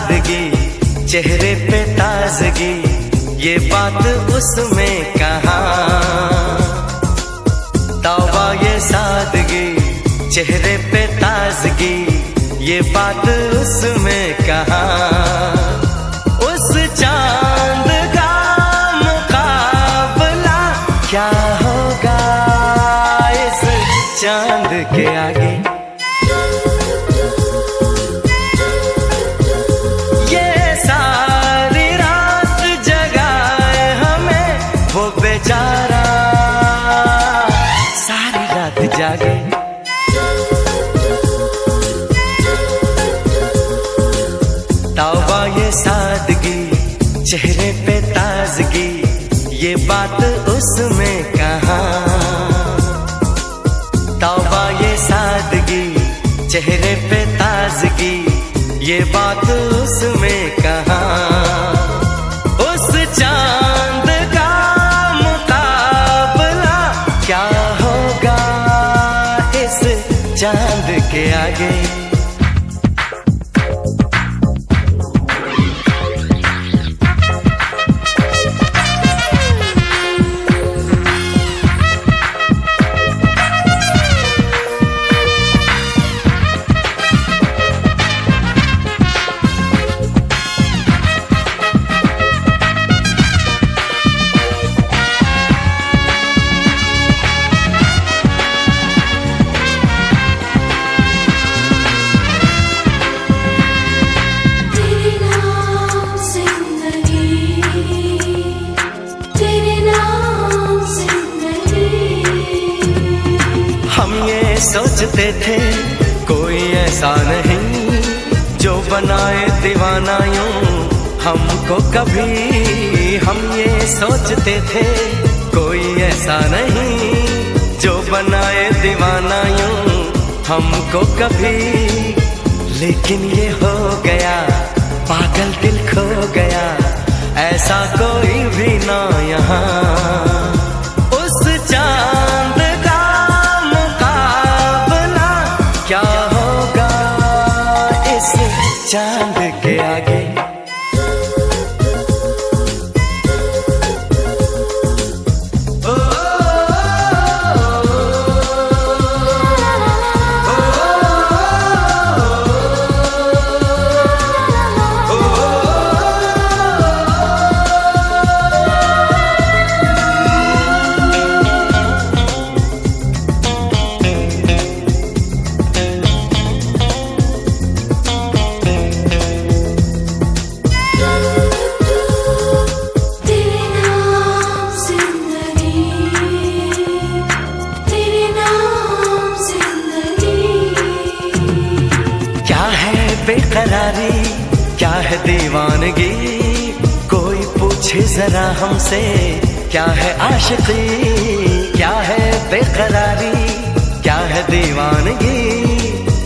सादगी, चेहरे पे ताजगी, ये बात उसमें कहाँ। तौबा ये सादगी, चेहरे पे ताजगी, ये बात उसमें कहाँ। उस चांद का मुकाबला क्या होगा इस चांद के आगे। ये सारी रात जगाए हमें वो बेचारा, सारी रात जागे। तौबा ये सादगी, चेहरे पे ताजगी, ये बात उसमें कहाँ। तौबा ये सादगी, चेहरे पे ताजगी, ये बात उसमें कहाँ। उस चांद का मुकाबला क्या होगा इस चांद के आगे। सोचते थे कोई ऐसा नहीं जो बनाए दीवाना यूं हमको कभी। हम ये सोचते थे कोई ऐसा नहीं जो बनाए दीवाना यूं हमको कभी। लेकिन ये हो गया, पागल दिल खो गया, ऐसा कोई भी ना यहाँ। उस चांद का मुकाबला क्या होगा इस चांद के आगे। बेकरारी क्या है दीवानगी, कोई पूछे जरा हमसे क्या है आशिकी। क्या है बेकरारी क्या है दीवानगी,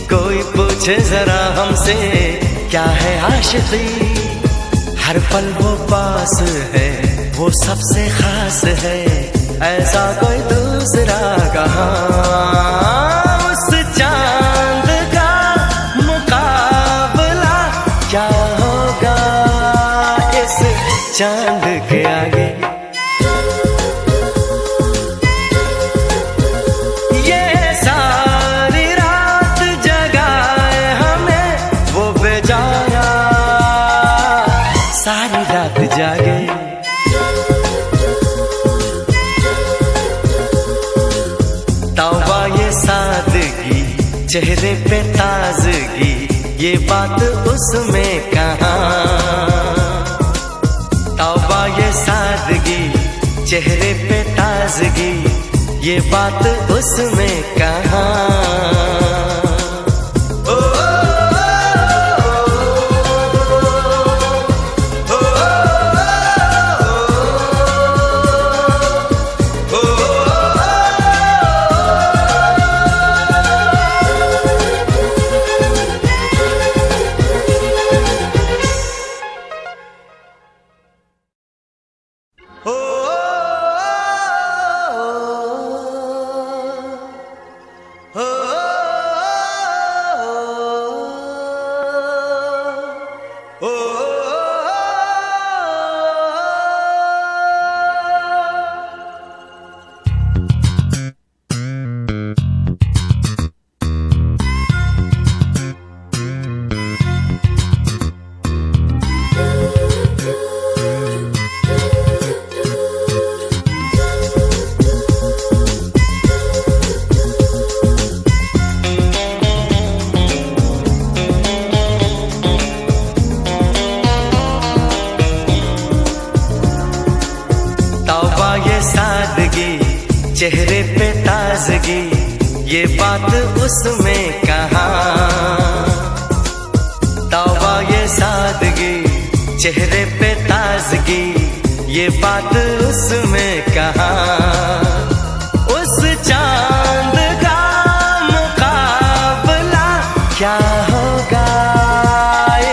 कोई पूछे जरा हमसे क्या है आशिकी। हर पल वो पास है, वो सबसे खास है, ऐसा कोई दूसरा कहाँ। उस चांद का मुकाबला क्या होगा इस चांद के आगे। ये सारी रात जगाए हमें वो बेचारा, सारी रात जागे। तौबा ये सादगी, चेहरे पे ताजगी, ये बात उसमें कहाँ। तौबा ये सादगी, चेहरे पे ताजगी, ये बात उसमें कहाँ। Oh सादगी ये बात उसमें कहाँ। तौबा ये सादगी चेहरे पे ताजगी ये बात उसमें कहाँ। उस चांद का मुकाबला क्या होगा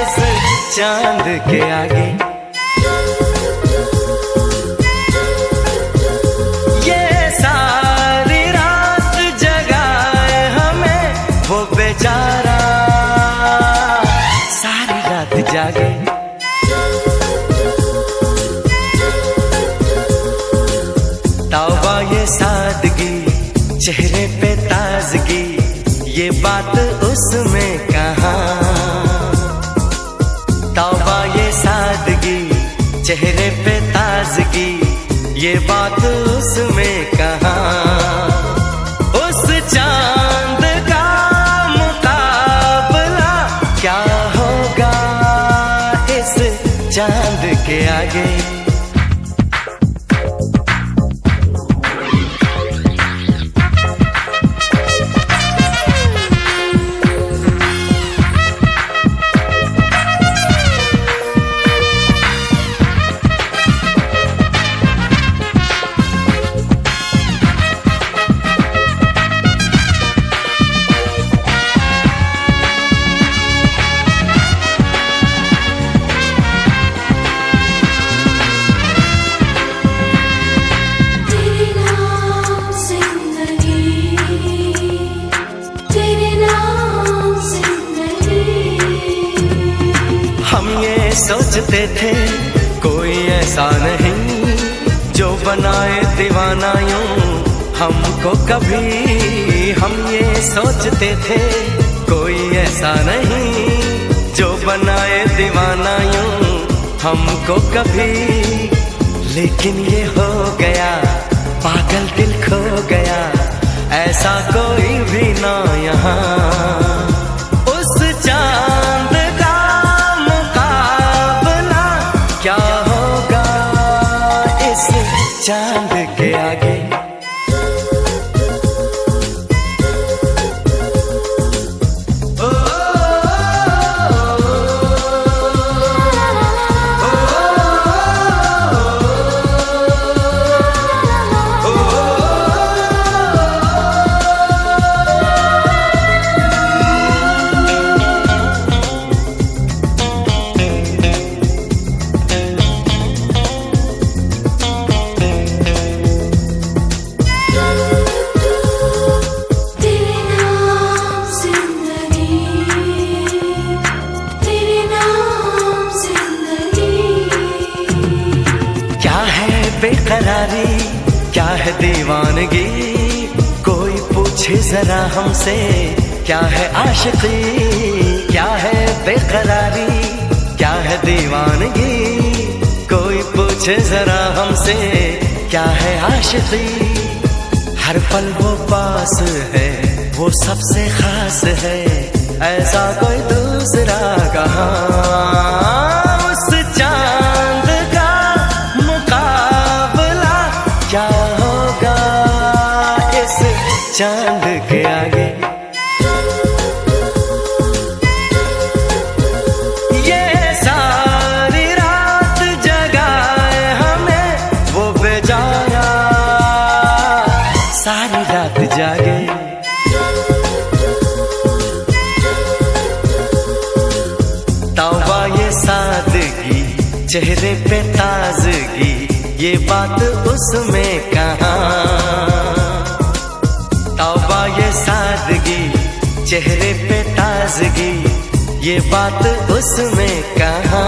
इस चांद के आगे। ये सारी रात जगाए हमें वो बेचारा सारी रात जागे। तौबा ये सादगी चेहरे पे ताजगी ये बात उसमें कहाँ। तौबा ये सादगी चेहरे पे ताजगी ये बात उसमें कहाँ। उस चांद का मुकाबला क्या होगा इस चांद के आगे। सोचते थे कोई ऐसा नहीं जो बनाए दीवाना यूं हमको कभी। हम ये सोचते थे कोई ऐसा नहीं जो बनाए दीवाना यूं हमको कभी। लेकिन ये हो गया पागल दिल खो गया ऐसा कोई भी ना यहाँ। उस चांद क्या होगा इस चांद के आगे। बेकरारी क्या है दीवानगी कोई पूछे जरा हमसे क्या है आशिकी। क्या है बेकरारी क्या है दीवानगी कोई पूछे जरा हमसे क्या है आशिकी। हर पल वो पास है वो सबसे खास है ऐसा कोई दूसरा कहाँ। उस चांद का मुकाबला क्या होगा इस चांद के आगे। ये सारी रात जगाए हमें वो बेचारा सारी रात जागे। तौबा ये सादगी चेहरे पे ताजगी ये बात उसमें कहाँ। तौबा ये सादगी चेहरे पे ताजगी ये बात उसमें कहाँ।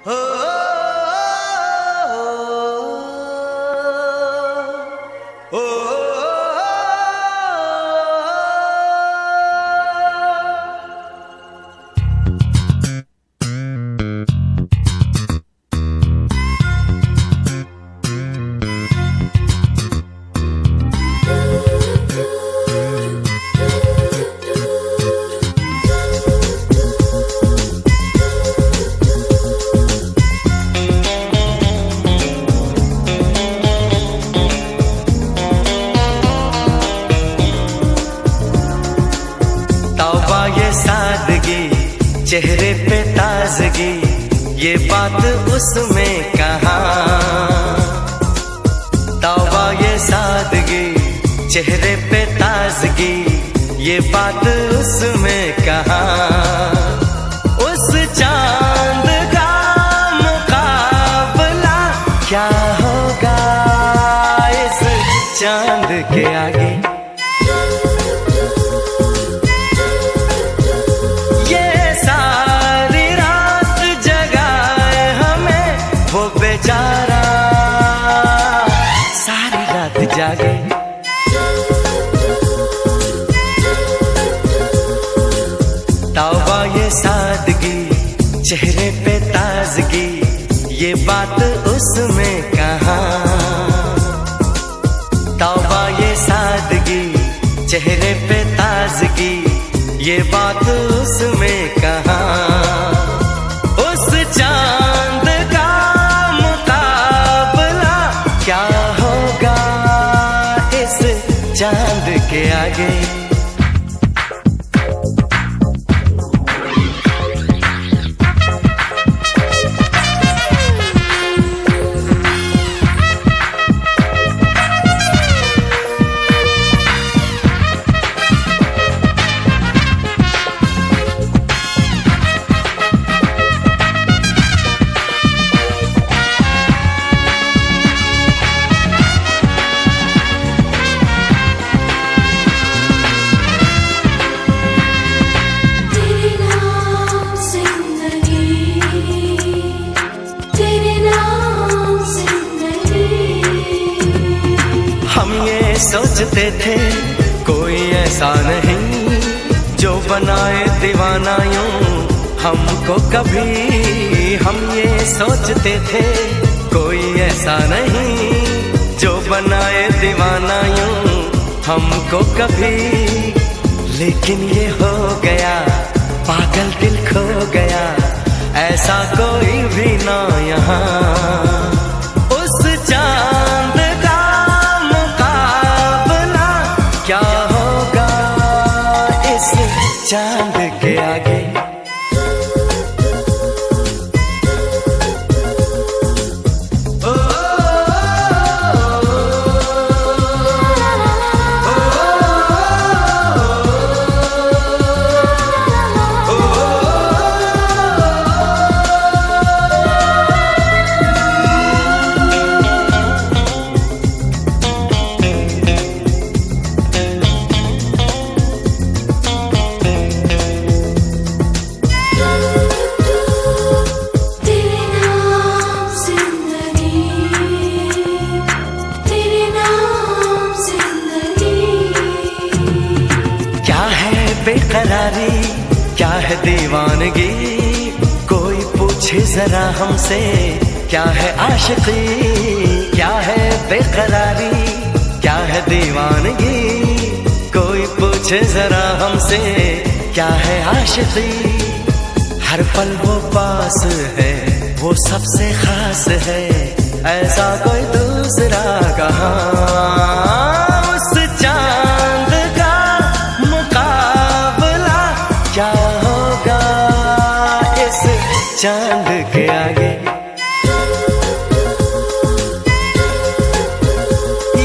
Oh चेहरे पे ताजगी, ये बात उसमें कहाँ। तौबा ये सादगी, चेहरे पे ताजगी, ये बात उसमें कहाँ। उस चांद का मुकाबला क्या होगा इस चांद के आगे। ये सारी रात जगाए हमें वो बेचारा, सारी रात जागे। तौबा ये सादगी, चेहरे पे ताजगी, ये बात उसमें कहाँ। तौबा ये सादगी, चेहरे पे ताजगी, ये बात उसमें कहाँ। उस चांद का मुकाबला क्या होगा इस चांद के आगे। हम ये सोचते थे कोई ऐसा नहीं जो बनाए दीवाना यूं हमको कभी। हम ये सोचते थे कोई ऐसा नहीं जो बनाए दीवाना यूं हमको कभी। लेकिन ये हो गया, पागल दिल खो गया, ऐसा कोई भी ना यहाँ। उस चांद क्या होगा इस चांद के आगे। बेकरारी क्या है दीवानगी, कोई पूछे जरा हमसे क्या है आशिकी। क्या है बेकरारी, क्या है दीवानगी, कोई पूछे जरा हमसे क्या है आशिकी। हर पल वो पास है, वो सबसे खास है, ऐसा कोई दूसरा कहाँ। उस चांद का मुकाबला क्या होगा इस चांद के आगे।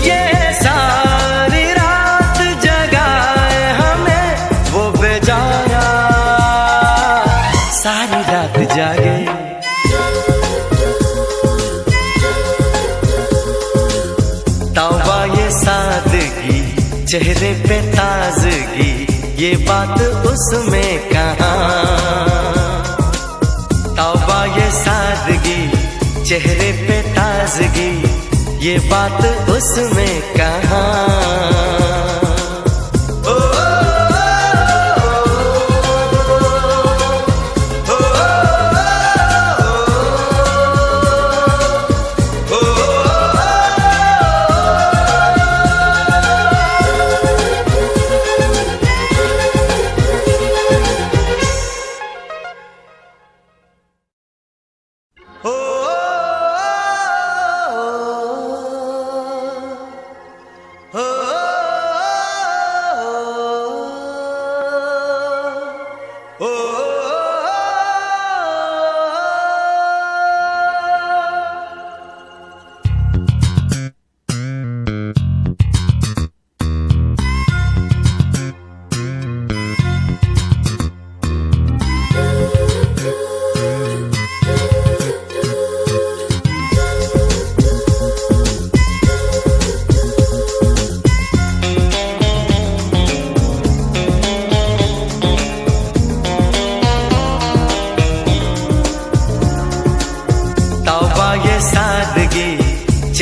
ये सारी रात जगाए हमें वो बेचारा, सारी रात जागे। तौबा ये सादगी, चेहरे पे ताजगी, ये बात उसमें कहाँ। तौबा ये सादगी, चेहरे पे ताजगी, ये बात उसमें कहाँ। Oh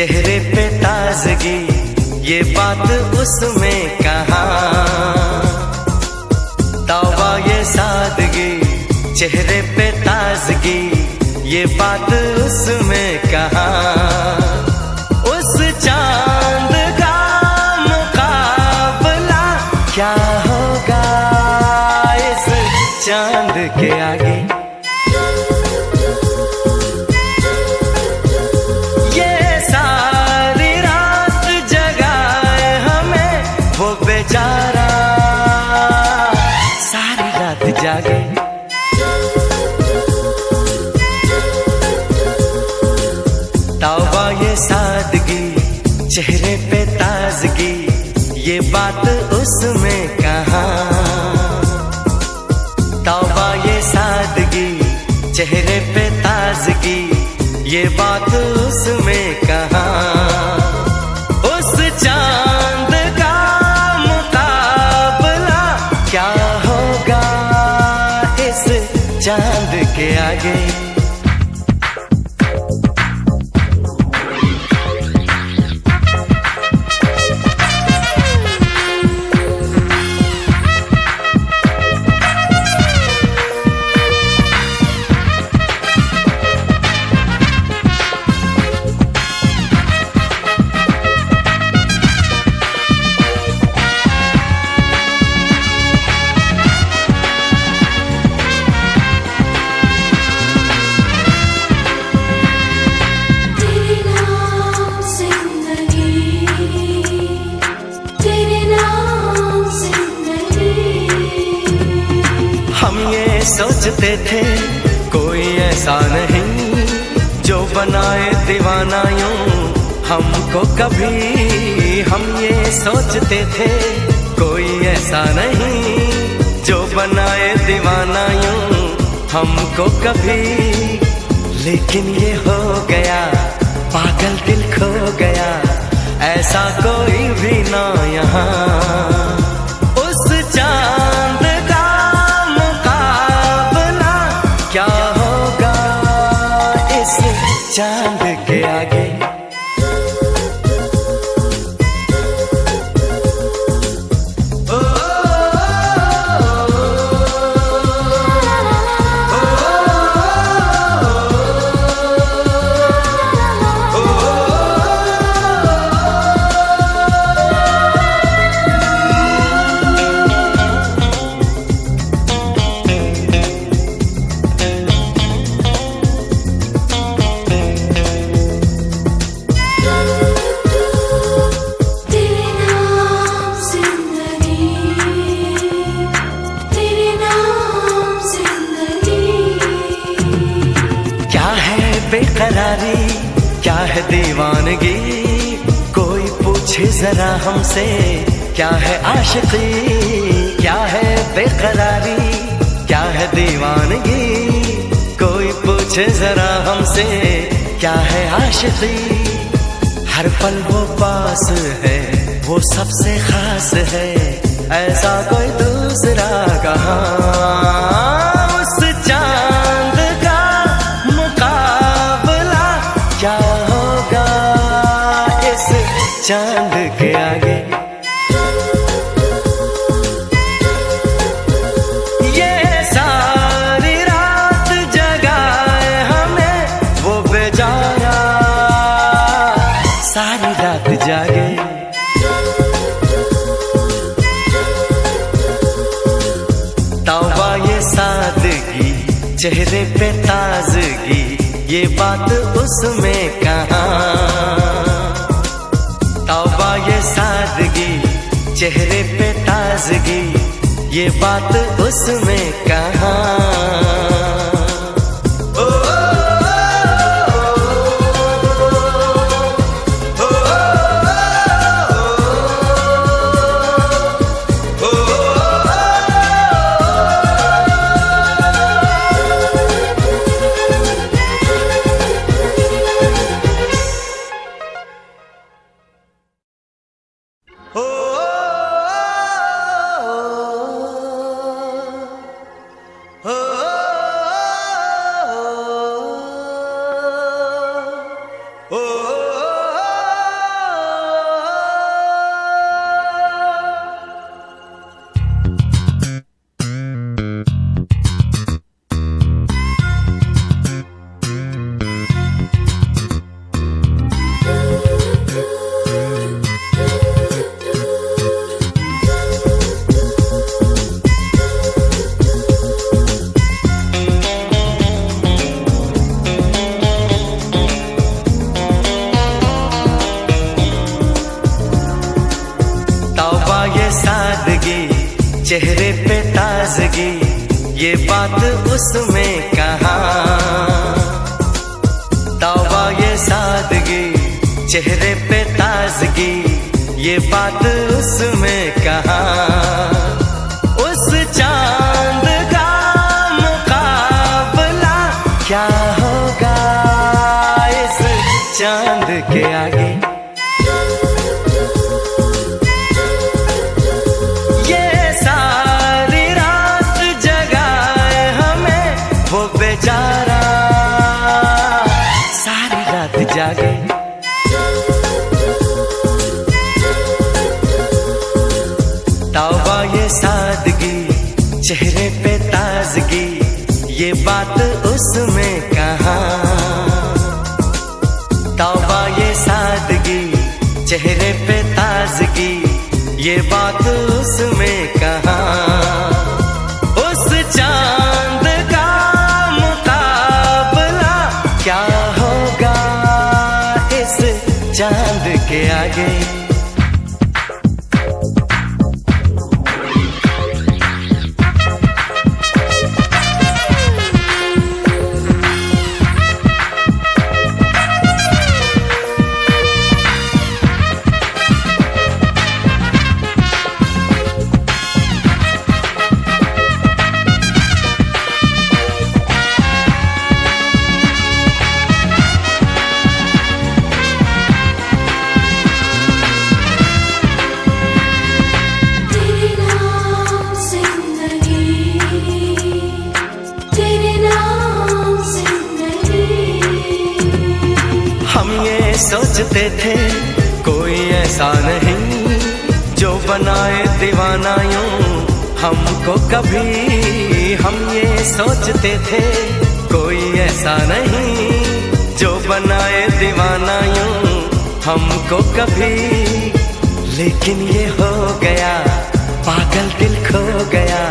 चेहरे पे ताजगी, ये बात उसमें कहाँ। तौबा ये सादगी, चेहरे पे ताजगी, ये बात उसमें कहाँ। उस चांद का मुकाबला क्या होगा इस चांद के आगे। ये सारी रात जगाए हमें वो बेचारा, सारी रात जागे। तौबा ये सादगी, चेहरे पे ताजगी, ये बात उसमें कहाँ। तौबा ये सादगी, चेहरे पे ताजगी, ये बात उसमें कहाँ। उस चांद का मुकाबला क्या होगा इस चांद के आगे। हम ये सोचते थे कोई ऐसा नहीं जो बनाए दीवाना यूं हमको कभी। हम ये सोचते थे कोई ऐसा नहीं जो बनाए दीवाना यूं हमको कभी। लेकिन ये हो गया, पागल दिल खो गया, ऐसा कोई भी ना यहाँ। उस चांद का मुकाबला क्या होगा इस चांद के आगे। बेकरारी क्या है दीवानगी, कोई पूछे जरा हमसे क्या है आशिकी। क्या है बेकरारी क्या है दीवानगी, कोई पूछे जरा हमसे क्या है आशिकी। हर पल वो पास है, वो सबसे खास है, ऐसा कोई दूसरा कहाँ। उस चांद का मुकाबला क्या होगा इस चांद के आगे। ये सारी रात जगाए हमें वो बेचारा, सारी रात जागे। तौबा ये सादगी, चेहरे पे ताजगी, ये बात उसमें कहाँ। तौबा ये सादगी, चेहरे पे ताजगी, ये बात उसमें कहाँ। Oh चेहरे पे ताजगी, ये बात उसमें कहाँ। तौबा ये सादगी, चेहरे पे ताजगी, ये बात उसमें कहाँ। उस चांद का मुकाबला क्या होगा इस चांद के आगे। ये सारी रात जगाए हमें वो बेचारा, सारी रात जागे। तौबा ये सादगी, चेहरे पे ताजगी, ये बात उसमें कहाँ। तौबा ये सादगी, चेहरे पे ताजगी, ये बात उसमें कहाँ। उस चांद का मुकाबला क्या होगा इस चांद के आगे। हम ये सोचते थे कोई ऐसा नहीं जो बनाए दीवाना यूं हमको कभी। हम ये सोचते थे कोई ऐसा नहीं जो बनाए दीवाना यूं हमको कभी। लेकिन ये हो गया, पागल दिल खो गया,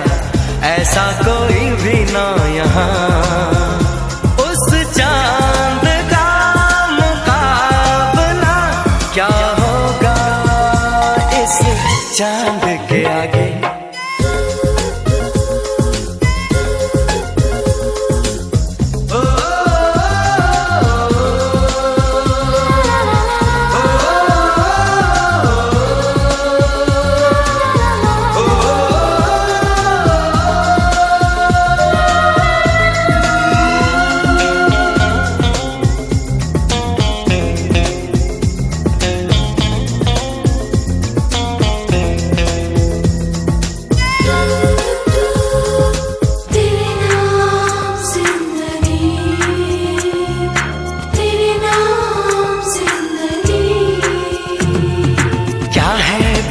ऐसा कोई भी ना यहाँ। उस चांद का मुकाबला क्या होगा इस चांद के आगे।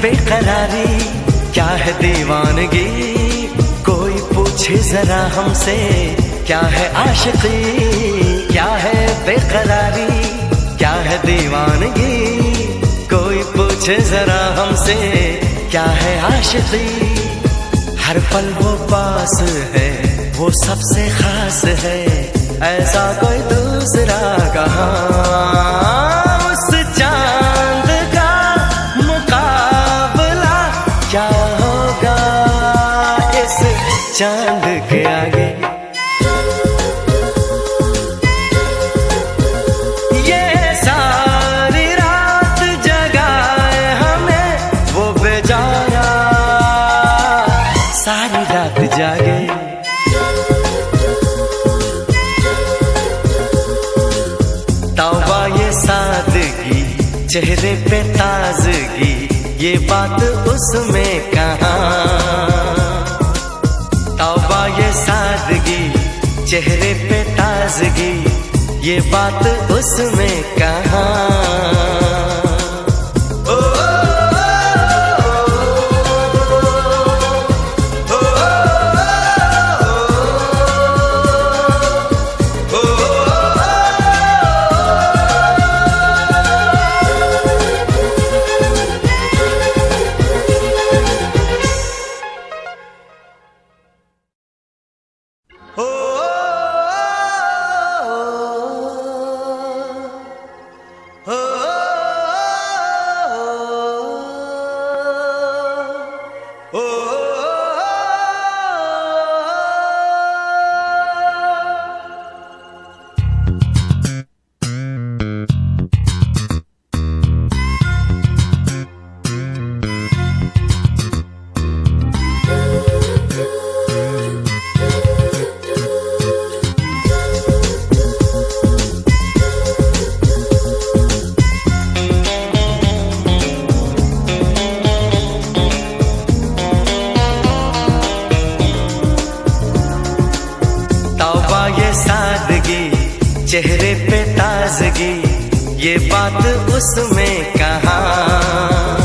बेकरारी क्या है दीवानगी, कोई पूछे जरा हमसे क्या है आशिकी। क्या है बेकरारी, क्या है दीवानगी, कोई पूछे जरा हमसे क्या है आशिकी। हर पल वो पास है, वो सबसे खास है, ऐसा कोई दूसरा कहाँ। उस चांद का मुकाबला क्या होगा इस चांद के आगे। ये सारी रात जगाए हमें वो बेचारा, सारी रात जागे। तौबा ये सादगी, चेहरे पे ताजगी, ये बात उसमें कहाँ। तौबा ये सादगी, चेहरे पे ताजगी, ये बात उसमें कहाँ। Oh सादगी, चेहरे पे ताजगी, ये बात उसमें कहाँ।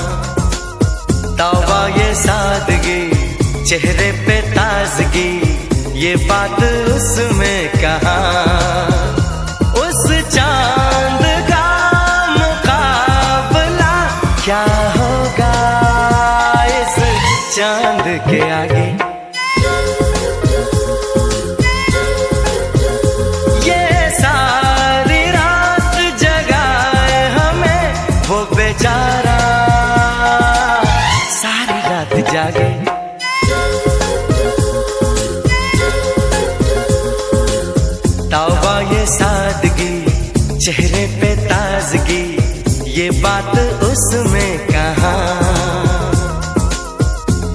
तौबा ये सादगी, चेहरे पे ताजगी, ये बात उसमें कहाँ। उस चांद का मुकाबला क्या होगा इस चांद के आगे। ये सारी रात जगाए हमें वो बेचारा, सारी रात जागे। तौबा ये सादगी, चेहरे पे ताजगी, ये बात उसमें कहाँ।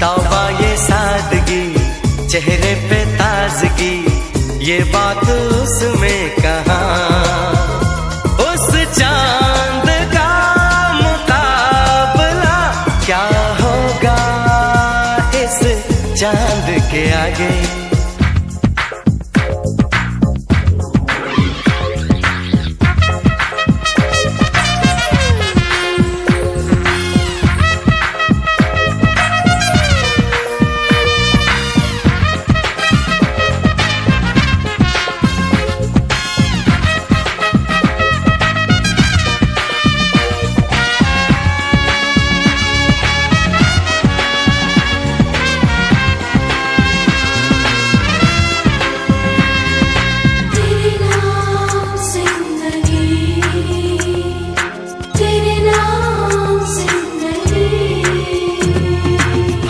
तौबा ये सादगी, चेहरे पे ताजगी, ये बात उसमें कहाँ। उस चांद का मुकाबला क्या होगा इस चांद के आगे।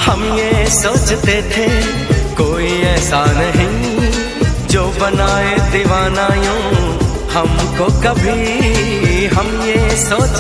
हम ये सोचते थे कोई ऐसा नहीं जो बनाए दीवाना यूं हमको कभी। हम ये सोच